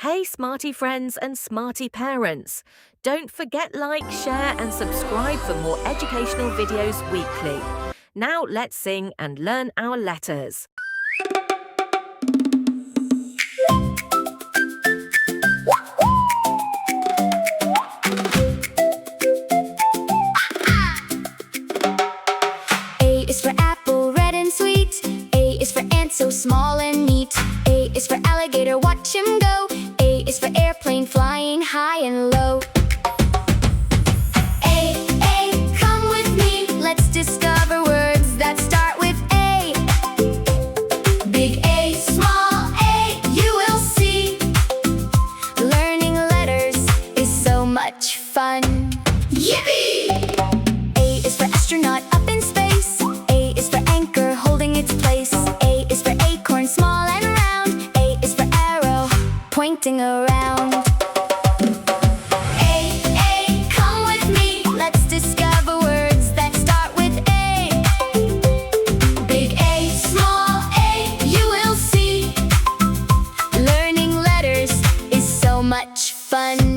Hey smarty friends and smarty parents, don't forget like, share and subscribe for more educational videos weekly. Now let's sing and learn our letters. A is for apple, red and sweet. A is for ant, so small and neat. A is for alligator, watch him go. A is for airplane, flying high and low. A, come with me. Let's discover words that start with A. Big A, small a, you will see. Learning letters is so much fun. Yippee! A is for astronaut, up in space. A is for anchor, holding its place. A is for acorn, small and round. A is for arrow, pointing around. A, come with me. Let's discover words that start with A. Big A, small a, you will see. Learning letters is so much fun.